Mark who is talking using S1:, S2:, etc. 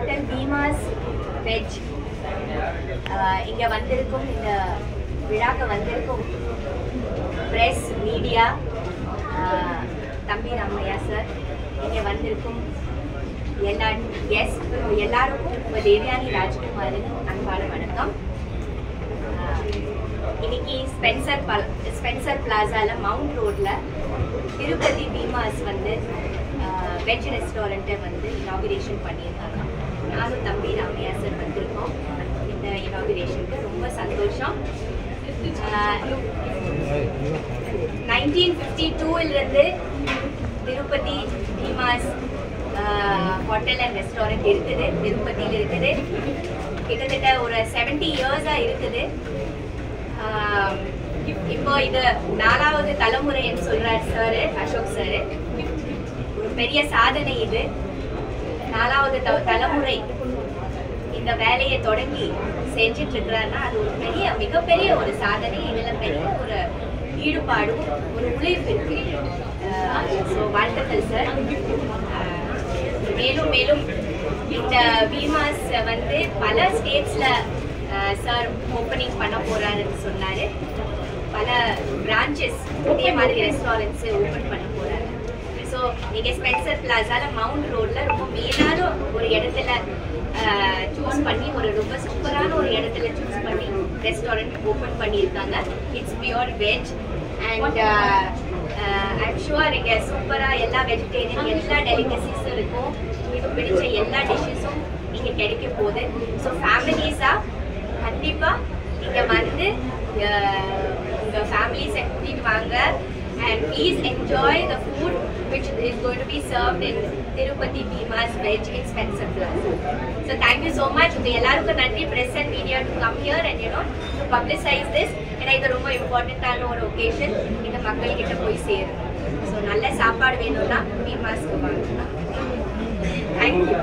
S1: Hotel Beema's Veg. இங்கே வந்திருக்கும் இந்த விழாக்கு வந்திருக்கும் ப்ரெஸ் மீடியா தம்பி ராமையா சார், இங்கே வந்திருக்கும் எல்லாருக்கும் உங்கள் தேவயானி ராஜ்குமாரின் அன்பான வணக்கம். இன்னைக்கு ஸ்பென்சர் பிளாசாவில் மவுண்ட் ரோடில் திருப்பதி பீமாஸ் வந்து வெஜ் ரெஸ்டாரண்ட்டை வந்து இனாகுரேஷன் பண்ணியிருக்காங்க. நானும் தம்பி ராமையா சார் வந்திருக்கோம் இந்த இனாகுரேஷனுக்கு. ரொம்ப சந்தோஷம். 1952 Tirupati Bheema's hotel and restaurant இருக்குது, திருப்பதியில் இருக்குது. கிட்டத்தட்ட ஒரு 70 இயர்ஸாக இருக்குது. இப்போ இது 4வது தலைமுறைன்னு சொல்றார் சார், அசோக் சார். ஒரு பெரிய சாதனை இது. 4வது தலைமுறை இந்த வேலையை தொடங்கி செஞ்சுட்டு இருக்கிறாருன்னா அது ஒரு மிகப்பெரிய ஒரு சாதனை. இதுல பெரிய ஒரு ஈடுபாடும் ஒரு உழைப்பு இருக்கு. ஸோ வாழ்த்துக்கள் சார். மேலும் மேலும் இந்த பீமாஸ் வந்து பல ஸ்டேட்ஸ்ல சார் ஓப்பனிங் பண்ண போறாருன்னு சொன்னாரு. பல பிரான்ச்சஸ் இதே மாதிரி ரெஸ்டாரண்ட்ஸ் ஓப்பன் பண்ண போறாரு. ஸோ நீங்க ஸ்பென்சர் பிளாசால மவுண்ட் ரோட்ல ரொம்ப மெயினான ஒரு இடத்துல சூஸ் பண்ணி, ஒரு ரொம்ப சூப்பரான ஒரு இடத்துல சூஸ் பண்ணி ரெஸ்டாரண்ட் ஓப்பன் பண்ணியிருக்காங்க. It's pure veg and I'm sure இங்கே சூப்பராக எல்லா வெஜிடேரியன் எல்லா டெலிகசிஸும் இருக்கும். உங்களுக்கு பிடிச்ச எல்லா டிஷ்ஷஸும் இங்கே கிடைக்க போகுது. ஸோ ஃபேமிலிஸாக கண்டிப்பாக இங்கே வந்து உங்கள் ஃபேமிலிஸை கூட்டிகிட்டு வாங்க and please enjoy the food which is going to be served in Tirupati Beema's Veg in Spencer Plaza. So thank you so much. எல்லாருக்கும் நன்றி, press and media to come here and to publicize this. ஏன்னா இது ரொம்ப இம்பார்ட்டண்ட்டான ஒரு occasion. இந்த மக்கள்கிட்ட போய் சேரும். ஸோ நல்ல சாப்பாடு வேணும்னா பீமாஸ்க்கு வாங்க. தேங்க்யூ.